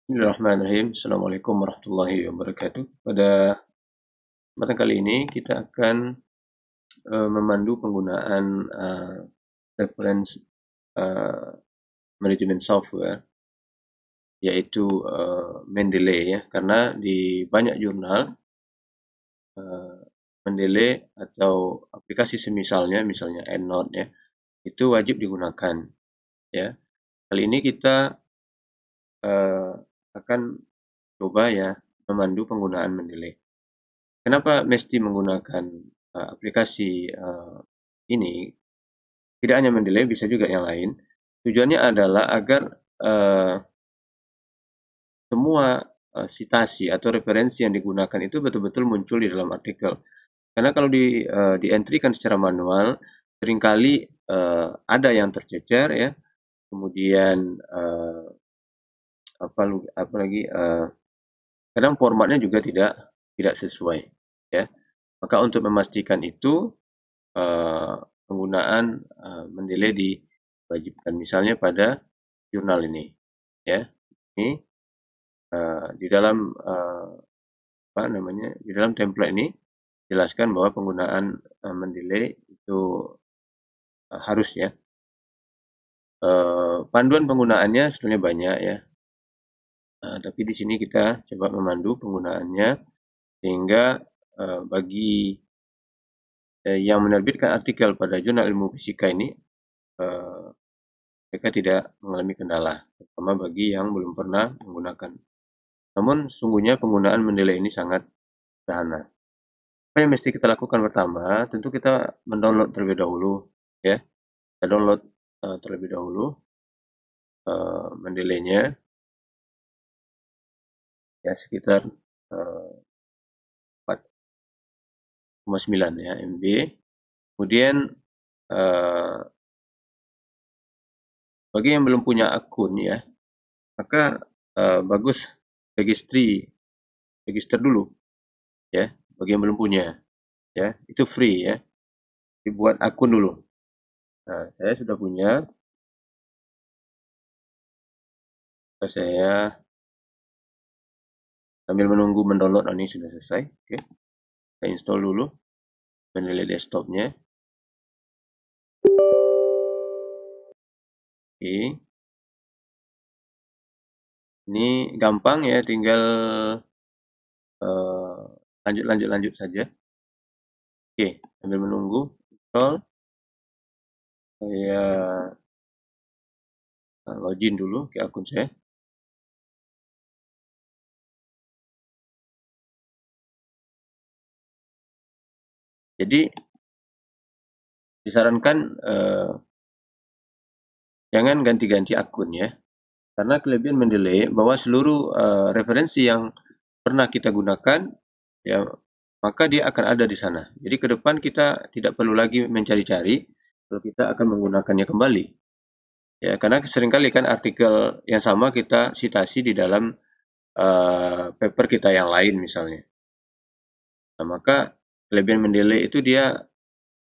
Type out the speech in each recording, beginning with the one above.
Bismillahirrahmanirrahim. Assalamualaikum warahmatullahi wabarakatuh. Pada kesempatan kali ini kita akan memandu penggunaan reference uh, management software, yaitu Mendeley ya. Karena di banyak jurnal Mendeley atau aplikasi semisalnya, misalnya EndNote ya, itu wajib digunakan ya. Kali ini kita akan coba ya memandu penggunaan Mendeley. Kenapa mesti menggunakan aplikasi ini? Tidak hanya Mendeley, bisa juga yang lain. Tujuannya adalah agar semua citasi atau referensi yang digunakan itu betul-betul muncul di dalam artikel. Karena kalau di-entrykan secara manual, seringkali ada yang tercecer ya. Kemudian apalagi kadang formatnya juga tidak sesuai ya. Maka untuk memastikan itu penggunaan Mendeley diwajibkan, misalnya pada jurnal ini ya. Ini di dalam di dalam template ini jelaskan bahwa penggunaan Mendeley itu harus ya. Panduan penggunaannya sebenarnya banyak ya. Tapi di sini kita coba memandu penggunaannya sehingga bagi yang menerbitkan artikel pada jurnal ilmu fisika ini mereka tidak mengalami kendala, terutama bagi yang belum pernah menggunakan. Namun sungguhnya penggunaan Mendeley ini sangat sederhana. Apa yang mesti kita lakukan pertama, tentu kita mendownload terlebih dahulu ya. Kita download terlebih dahulu Mendeley-nya ya, sekitar 4,9 ya MB. Kemudian bagi yang belum punya akun ya, maka bagus register dulu ya. Bagi yang belum punya ya, itu free ya, dibuat akun dulu. Nah, saya sudah punya, saya sambil menunggu mendownload. Ini sudah selesai. Oke, saya install dulu Mendeley desktopnya. Oke, ini gampang ya, tinggal lanjut saja. Oke, sambil menunggu install, saya login dulu ke akun saya. Jadi disarankan jangan ganti-ganti akun ya, karena kelebihan Mendeley bahwa seluruh referensi yang pernah kita gunakan ya, maka dia akan ada di sana. Jadi ke depan kita tidak perlu lagi mencari-cari kalau kita akan menggunakannya kembali. Ya, karena seringkali kan artikel yang sama kita citasi di dalam paper kita yang lain misalnya. Nah, maka kelebihan Mendeley itu dia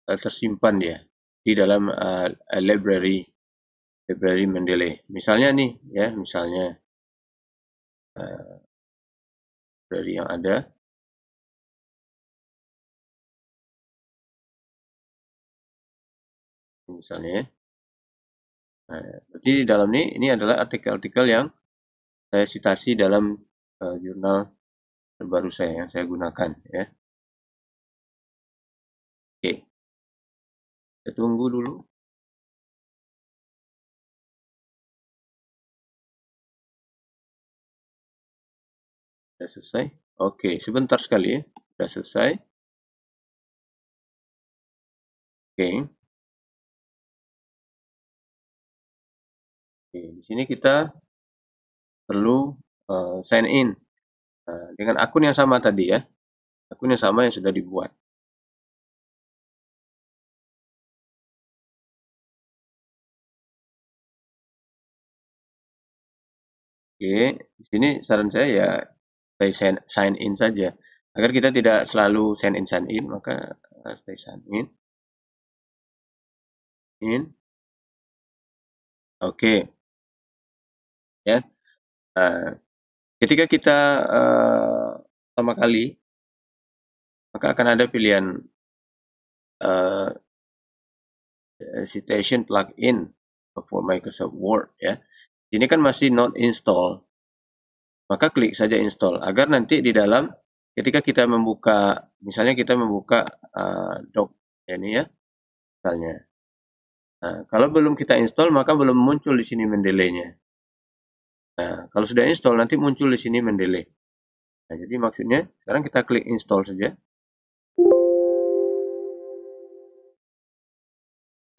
tersimpan dia di dalam library Mendeley. Misalnya nih ya, misalnya dari yang ada misalnya. Nah, jadi di dalam ini adalah artikel-artikel yang saya citasi dalam jurnal terbaru saya yang saya gunakan ya. Oke, kita tunggu dulu. Sudah selesai. Oke, sebentar sekali ya. Sudah selesai. Oke. Oke, di sini kita perlu sign in dengan akun yang sama tadi ya. Akun yang sama yang sudah dibuat. Oke, di sini saran saya ya stay sign in saja. Agar kita tidak selalu sign in, maka stay sign in. Oke. Ya. Ketika kita pertama kali, maka akan ada pilihan citation plugin for Microsoft Word ya. Ini kan masih not install, maka klik saja install agar nanti di dalam ketika kita membuka, misalnya kita membuka doc ini ya, misalnya. Nah, kalau belum kita install maka belum muncul di sini Mendeley-nya. Nah, kalau sudah install nanti muncul di sini Mendeley. Nah, jadi maksudnya sekarang kita klik install saja.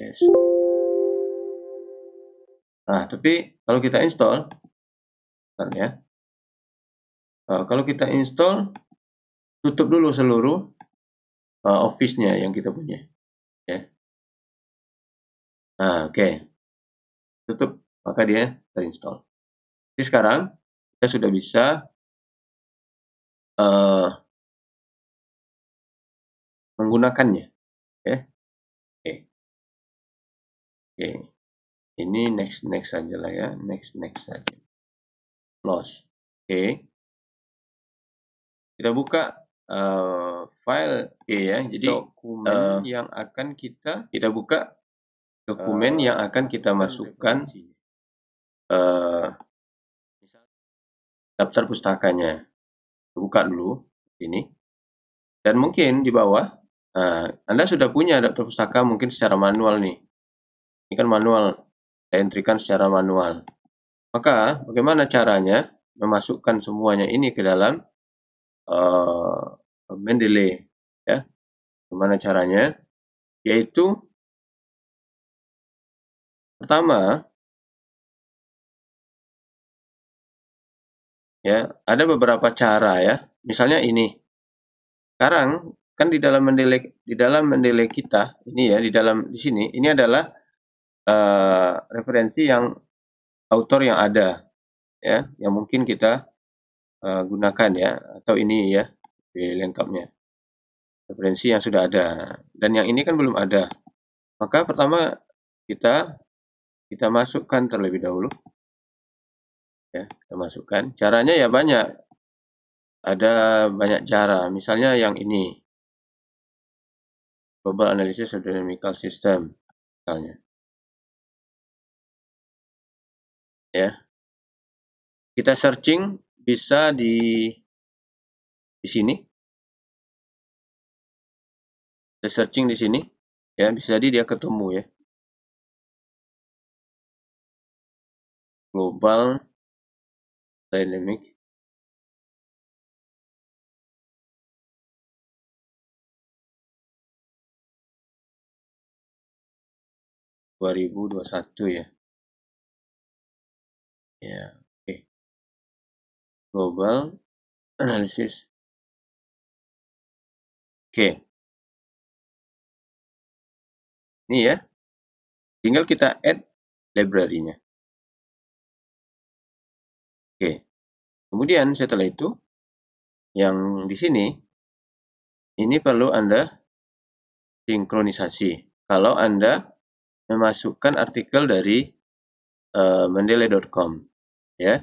Yes. Nah, tapi kalau kita install, bentar ya. Kalau kita install, tutup dulu seluruh Office-nya yang kita punya. Ya. Nah, oke. Tutup, maka dia terinstall. Jadi sekarang kita sudah bisa menggunakannya. Ya. Oke. Oke. Ini next saja lah ya. Next saja. Close. Oke. Kita buka file ya. Jadi dokumen yang akan kita buka dokumen yang akan kita masukkan daftar pustakanya. Buka dulu ini. Dan mungkin di bawah Anda sudah punya daftar pustaka mungkin secara manual nih. Ini kan manual, saya entrikan secara manual. Maka bagaimana caranya memasukkan semuanya ini ke dalam Mendeley ya? Bagaimana caranya? Yaitu pertama ya, ada beberapa cara ya. Misalnya ini. Sekarang kan di dalam Mendeley kita ini ya, di sini ini adalah referensi yang author yang ada ya, yang mungkin kita gunakan ya, atau ini ya di lengkapnya referensi yang sudah ada, dan yang ini kan belum ada. Maka pertama kita masukkan terlebih dahulu ya, kita masukkan. Caranya ya banyak, ada banyak cara. Misalnya yang ini Global Analysis of Dynamical System misalnya ya. Kita searching bisa di sini. Kita searching di sini ya, bisa jadi dia ketemu ya. Global Dynamic (2021) ya. Ya, oke. Global Analysis. Oke. Ini ya. Tinggal kita add library-nya. Oke. Kemudian setelah itu yang di sini ini perlu Anda sinkronisasi. Kalau Anda memasukkan artikel dari mendeley.com ya.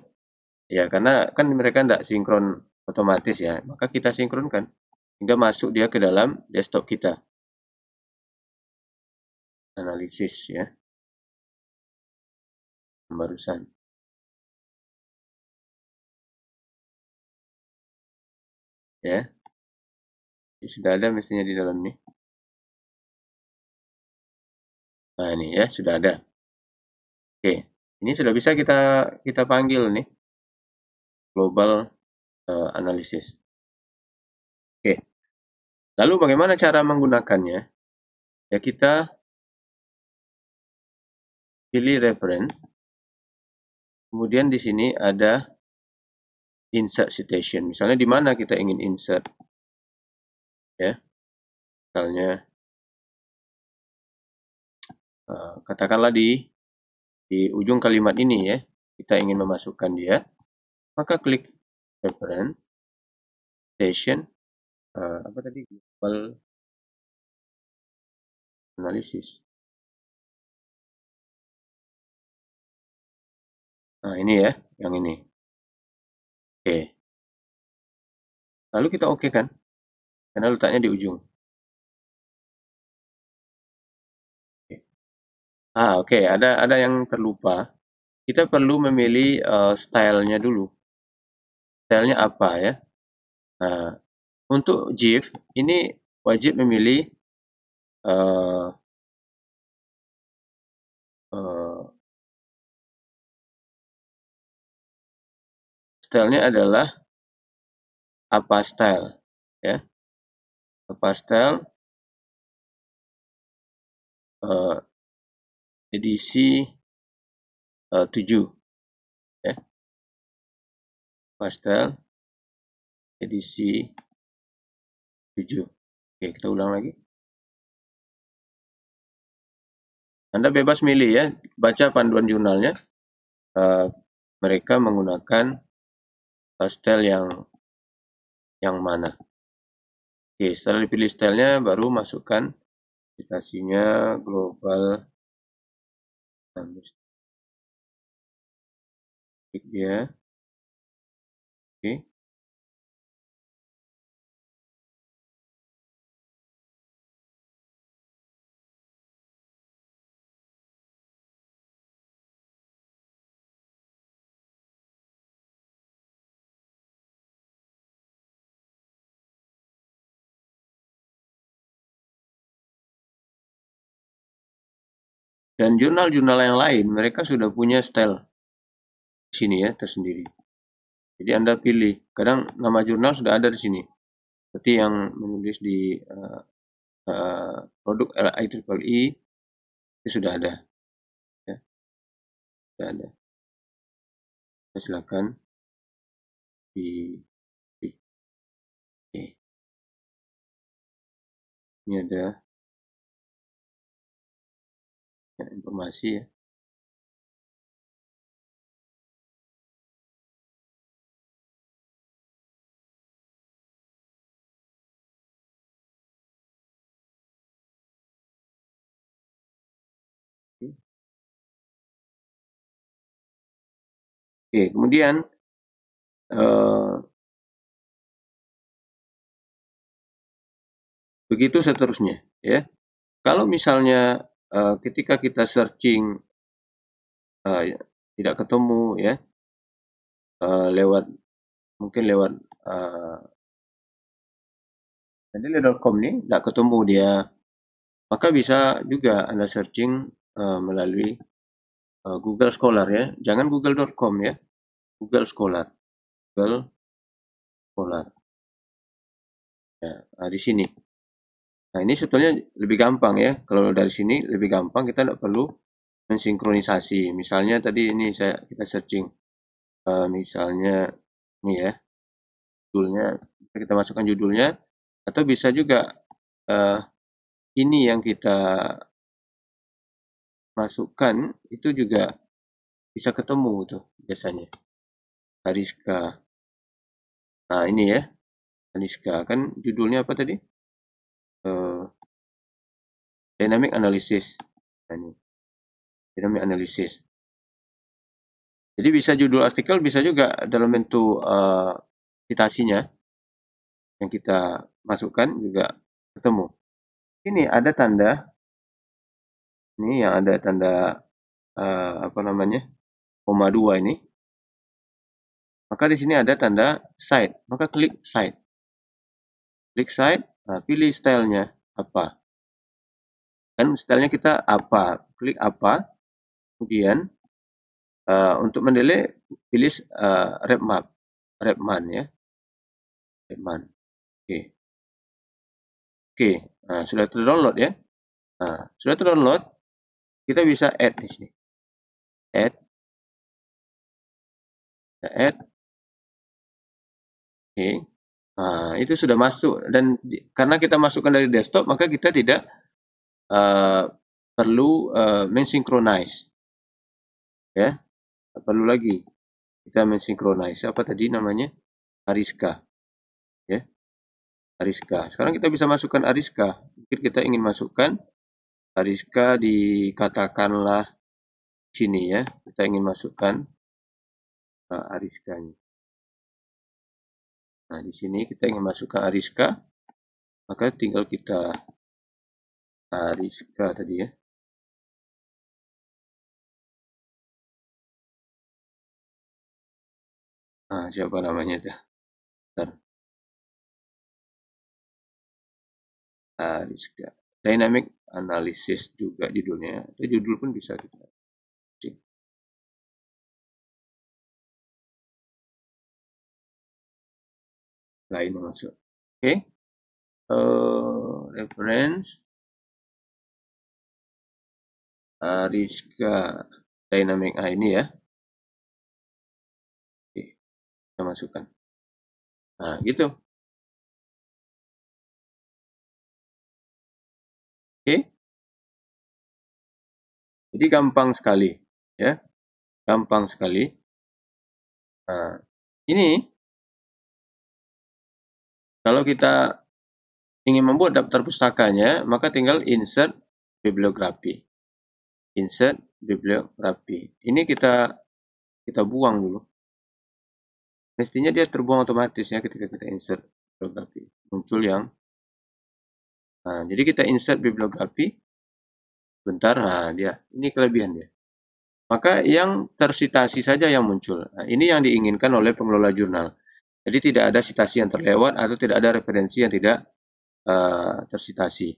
Ya, karena kan mereka tidak sinkron otomatis ya. Maka kita sinkronkan hingga masuk dia ke dalam desktop kita. Analisis ya. Barusan. Ya. Sudah ada mestinya di dalam nih. Nah, ini ya sudah ada. Oke. Ini sudah bisa kita panggil nih. Global Analysis. Oke. Lalu bagaimana cara menggunakannya? Ya, kita pilih reference. Kemudian di sini ada insert citation. Misalnya di mana kita ingin insert. Ya. Misalnya katakanlah di ujung kalimat ini ya. Kita ingin memasukkan dia. Maka klik reference citation apa tadi? Global Analysis. Nah, ini ya, yang ini. Oke. Lalu kita oke kan? Karena letaknya di ujung. Oke. Ada yang terlupa. Kita perlu memilih stylenya dulu. Stylenya apa ya? Nah, untuk GIF ini wajib memilih uh, uh, stylenya adalah apa style ya. Apa style edisi 7 ya. Apa style edisi 7. Oke, kita ulang lagi. Anda bebas milih ya, baca panduan jurnalnya. Mereka menggunakan style yang mana. Oke, setelah dipilih stylenya, baru masukkan aplikasinya global. Klik dia. Oke. Dan jurnal-jurnal yang lain, mereka sudah punya style di sini ya, tersendiri. Jadi Anda pilih. Kadang nama jurnal sudah ada di sini. Seperti yang menulis di produk IEEE itu sudah ada. Ya, sudah ada. Silakan di ini ada informasi ya. Oke, kemudian begitu seterusnya ya. Kalau misalnya ketika kita searching tidak ketemu ya, mungkin lewat mendeley.com nih tidak ketemu dia, maka bisa juga Anda searching melalui Google Scholar ya. Jangan google.com ya, Google Scholar. Google Scholar. Ya, di sini. Nah, ini sebetulnya lebih gampang ya. Kalau dari sini lebih gampang, kita tidak perlu mensinkronisasi. Misalnya tadi ini kita searching, misalnya ini ya, judulnya, kita masukkan judulnya, atau bisa juga ini yang kita masukkan itu juga bisa ketemu tuh biasanya. Ariska. Nah, ini ya, Ariska. Kan judulnya apa tadi? Dynamic Analysis. Nah, ini. Dynamic Analysis. Jadi bisa judul artikel, bisa juga dalam bentuk citasinya yang kita masukkan juga ketemu. Ini ada tanda, ini yang ada tanda apa namanya, koma 2 ini. Maka di sini ada tanda cite, maka klik cite. Klik cite, nah pilih stylenya apa. Kan stylenya kita apa, klik apa. Kemudian untuk mendelay pilih Repman ya. Repman. Oke. Nah, sudah terdownload ya. Nah, sudah terdownload, kita bisa add di sini. Add. Add. Oke. Nah, itu sudah masuk, dan karena kita masukkan dari desktop, maka kita tidak perlu mensynchronize. Ya. Tak perlu lagi kita mensynchronize. Apa tadi namanya? Ariska. Ya. Ariska. Sekarang kita bisa masukkan Ariska. Mungkin kita ingin masukkan Ariska dikatakanlah sini ya. Kita ingin masukkan Ariskanya. Nah, di sini kita ingin masukkan Ariska, maka tinggal kita Ariska tadi ya. Nah, siapa namanya itu? Ariska. Dynamic Analysis juga judulnya. Itu judul pun bisa kita cek. Lain masuk. Oke. Reference Ariska Dynamic ini ya. Oke, kita masukkan. Nah, gitu. Oke. Jadi gampang sekali, ya. Gampang sekali. Nah, ini kalau kita ingin membuat daftar pustakanya, maka tinggal insert bibliografi. Insert bibliografi. Ini kita buang dulu. Mestinya dia terbuang otomatis ya ketika kita insert bibliografi. Muncul yang nah, jadi kita insert bibliografi. Bentar, nah dia ini kelebihan dia. Maka yang tersitasi saja yang muncul. Nah, ini yang diinginkan oleh pengelola jurnal. Jadi tidak ada citasi yang terlewat atau tidak ada referensi yang tidak tersitasi.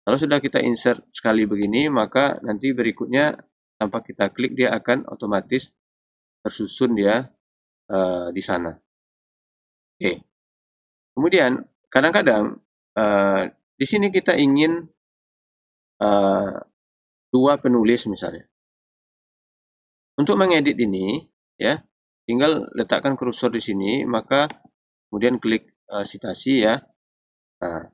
Kalau sudah kita insert sekali begini, maka nanti berikutnya tanpa kita klik dia akan otomatis tersusun dia di sana. Oke. Kemudian kadang-kadang di sini kita ingin dua penulis misalnya. Untuk mengedit ini, ya, tinggal letakkan kursor di sini, maka kemudian klik citasi ya. Nah,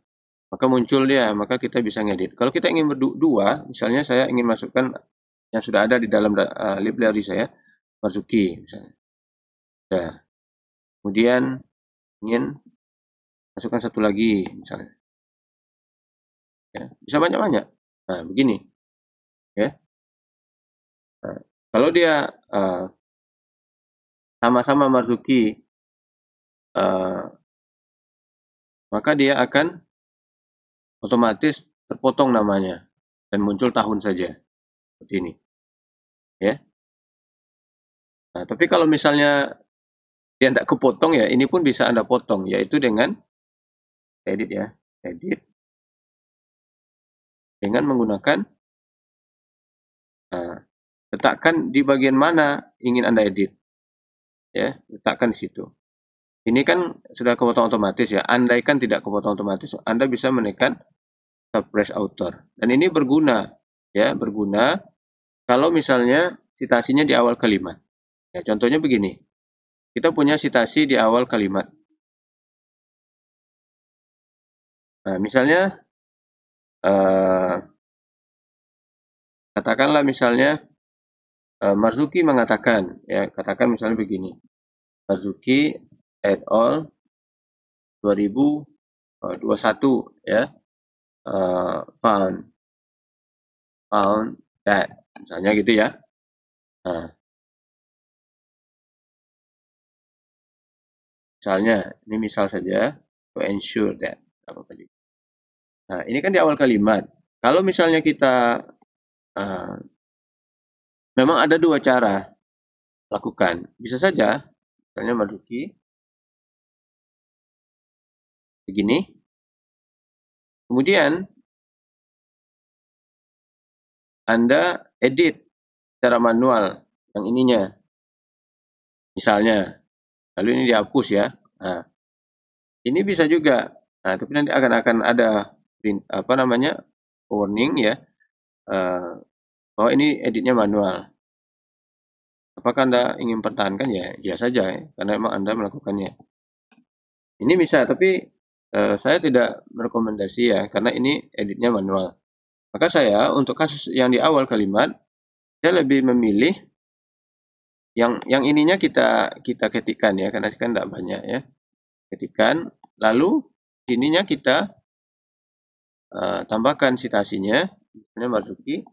maka muncul dia, maka kita bisa ngedit. Kalau kita ingin berdua, misalnya saya ingin masukkan yang sudah ada di dalam library saya, Marzuki misalnya. Nah, kemudian ingin masukkan satu lagi misalnya. Ya, bisa banyak-banyak. Nah, begini. Ya. Nah, kalau dia sama-sama Marzuki, maka dia akan otomatis terpotong namanya dan muncul tahun saja seperti ini. Ya. Nah, tapi kalau misalnya dia tidak kepotong ya, ini pun bisa Anda potong, yaitu dengan edit ya, edit dengan menggunakan letakkan di bagian mana ingin Anda edit, ya, letakkan di situ. Ini kan sudah kepotong otomatis ya. Andaikan tidak kepotong otomatis, Anda bisa menekan suppress author. Dan ini berguna, ya, berguna kalau misalnya citasinya di awal kalimat. Ya, contohnya begini. Kita punya citasi di awal kalimat. Nah, misalnya katakanlah misalnya Marzuki mengatakan, ya, katakan misalnya begini. Marzuki et al 2021 ya. Found that misalnya gitu ya. Nah, misalnya ini misal saja to ensure that. Nah, ini kan di awal kalimat. Kalau misalnya kita memang ada dua cara lakukan. Bisa saja misalnya Marzuki begini. Kemudian Anda edit secara manual yang ininya. Misalnya, lalu ini dihapus ya. Nah, ini bisa juga. Nah, tapi nanti akan ada warning ya. Bahwa ini editnya manual. Apakah Anda ingin pertahankan ya? Ya saja ya, karena memang Anda melakukannya. Ini bisa, tapi saya tidak merekomendasi ya, karena ini editnya manual. Maka saya untuk kasus yang di awal kalimat, saya lebih memilih yang ininya kita ketikkan ya, karena kan tidak banyak ya. Ketikkan, lalu sininya kita tambahkan citasinya, misalnya Marzuki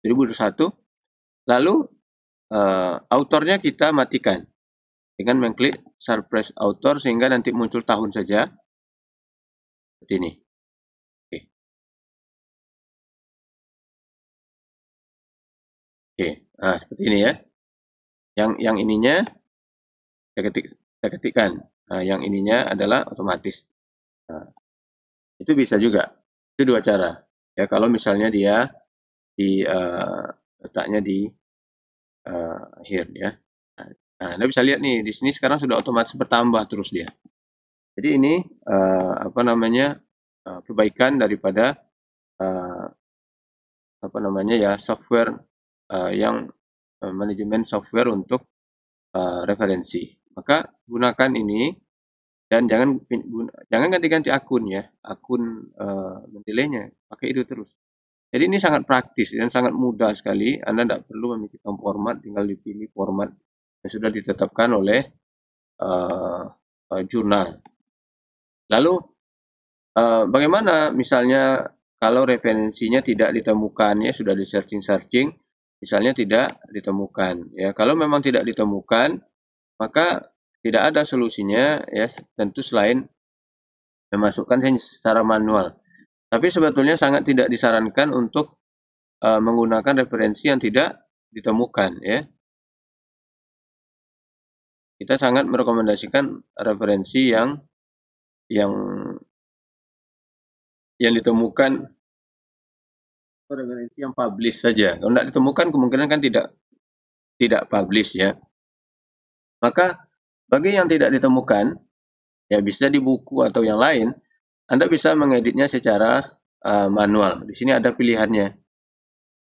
2021, lalu autornya kita matikan. dengan mengklik Surprise Author sehingga nanti muncul tahun saja. Seperti ini. Oke. Oke. Nah, seperti ini ya. Yang ininya saya ketikkan. Nah, yang ininya adalah otomatis. Nah, itu bisa juga. Itu dua cara. Ya, kalau misalnya dia letaknya di akhir ya. Nah, Anda bisa lihat nih di sini sekarang sudah otomatis bertambah terus dia. Jadi ini apa namanya perbaikan daripada apa namanya ya software yang manajemen software untuk referensi. Maka gunakan ini dan jangan ganti-ganti akun ya, akun mendeleynya, pakai itu terus. Jadi ini sangat praktis dan sangat mudah sekali. Anda tidak perlu memikirkan format, tinggal dipilih format yang sudah ditetapkan oleh jurnal. Lalu bagaimana misalnya kalau referensinya tidak ditemukan ya, sudah di searching, misalnya tidak ditemukan ya. Kalau memang tidak ditemukan, maka tidak ada solusinya ya, tentu selain memasukkan secara manual. Tapi sebetulnya sangat tidak disarankan untuk menggunakan referensi yang tidak ditemukan ya. Kita sangat merekomendasikan referensi yang ditemukan, referensi yang publish saja. Kalau tidak ditemukan kemungkinan kan tidak publish ya. Maka bagi yang tidak ditemukan ya bisa di buku atau yang lain, Anda bisa mengeditnya secara manual. Di sini ada pilihannya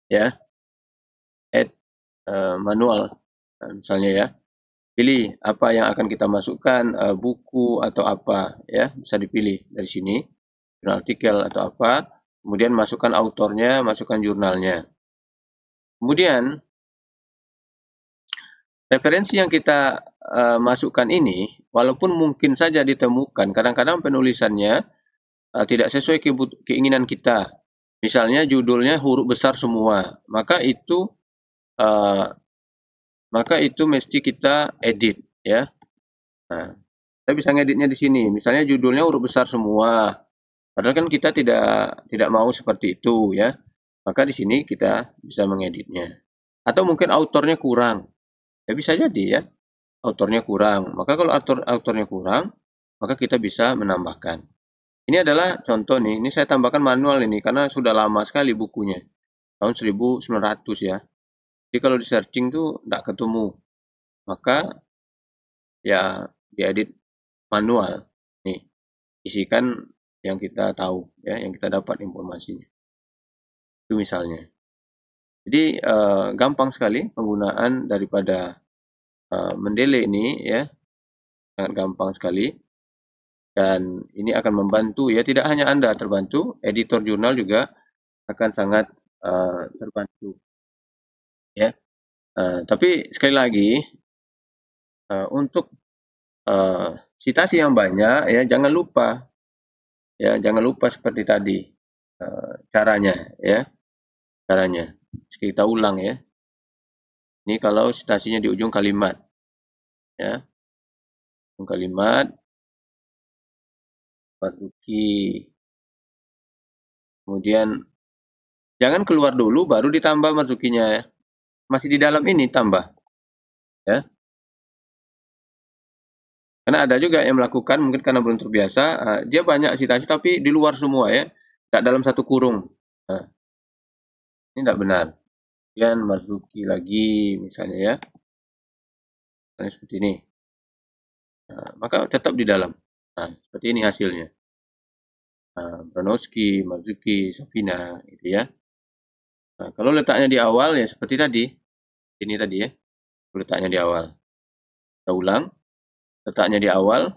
ya, add manual. Nah, misalnya ya, pilih apa yang akan kita masukkan, buku atau apa ya, bisa dipilih dari sini, jurnal artikel atau apa. Kemudian masukkan autornya, masukkan jurnalnya. Kemudian referensi yang kita masukkan ini, walaupun mungkin saja ditemukan, kadang-kadang penulisannya tidak sesuai keinginan kita. Misalnya judulnya huruf besar semua, maka itu mesti kita edit ya. Nah, kita bisa ngeditnya di sini. Misalnya judulnya huruf besar semua, padahal kan kita tidak mau seperti itu ya. Maka di sini kita bisa mengeditnya. Atau mungkin autornya kurang, ya bisa jadi ya. Autornya kurang. Maka kalau autornya kurang, maka kita bisa menambahkan. Ini adalah contoh nih. Ini saya tambahkan manual ini karena sudah lama sekali bukunya. Tahun 1900 ya. Jadi kalau di searching tuh tidak ketemu. Maka ya diedit manual. Nih, isikan yang kita tahu ya, yang kita dapat informasinya. Itu misalnya. Jadi gampang sekali penggunaan daripada Mendeley ini ya. Sangat gampang sekali. Dan ini akan membantu ya, tidak hanya Anda terbantu, editor jurnal juga akan sangat terbantu ya. Tapi sekali lagi untuk citasi yang banyak ya, jangan lupa seperti tadi caranya ya, kita ulang ya. Ini kalau citasinya di ujung kalimat ya, ujung kalimat Marzuki. Kemudian jangan keluar dulu baru ditambah Marzukinya ya. Masih di dalam ini tambah ya. Karena ada juga yang melakukan mungkin karena belum terbiasa, dia banyak citasi tapi di luar semua ya, tidak dalam satu kurung. Nah, ini tidak benar. Kemudian Marzuki lagi misalnya ya, misalnya seperti ini. Nah, maka tetap di dalam. Nah, seperti ini hasilnya. Bronowski, Marzuki, Sofina, gitu ya. Nah, kalau letaknya di awal ya seperti tadi, ini tadi ya, letaknya di awal. Kita ulang, letaknya di awal.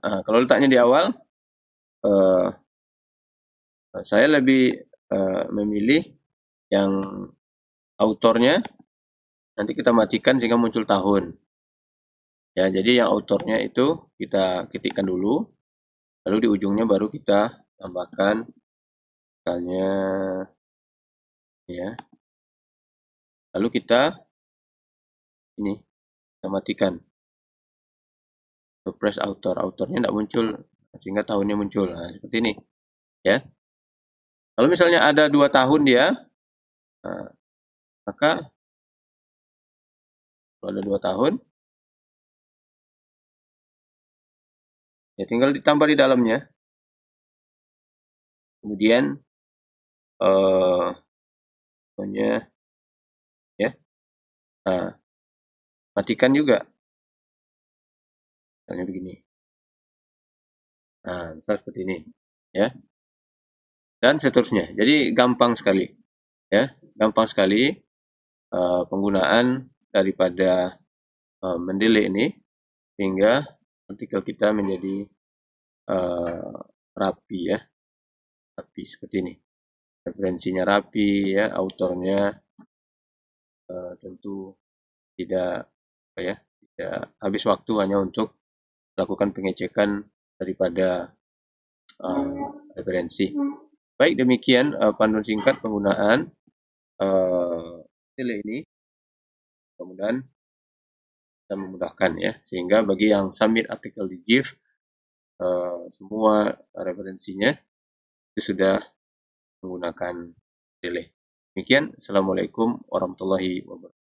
Kalau letaknya di awal, saya lebih memilih yang autornya nanti kita matikan sehingga muncul tahun. Ya, jadi yang autornya itu kita ketikkan dulu, lalu di ujungnya baru kita tambahkan misalnya ya. Lalu kita ini kita matikan. Suppress autornya tidak muncul sehingga tahunnya muncul. Nah, seperti ini ya. Kalau misalnya ada 2 tahun dia, nah, maka kalau ada 2 tahun ya tinggal ditambah di dalamnya. Kemudian pokoknya ya. Nah, matikan juga. Misalnya begini. Nah, misal seperti ini ya. Dan seterusnya. Jadi gampang sekali ya. Gampang sekali penggunaan daripada mendelay ini sehingga artikel kita menjadi rapi ya. Rapi seperti ini. Referensinya rapi ya, autornya tentu tidak tidak habis waktu hanya untuk melakukan pengecekan daripada referensi. Baik, demikian panduan singkat penggunaan delay ini. Mudah-mudahan bisa memudahkan ya, sehingga bagi yang submit artikel di GIF semua referensinya itu sudah menggunakan delay. Demikian, Assalamualaikum warahmatullahi wabarakatuh.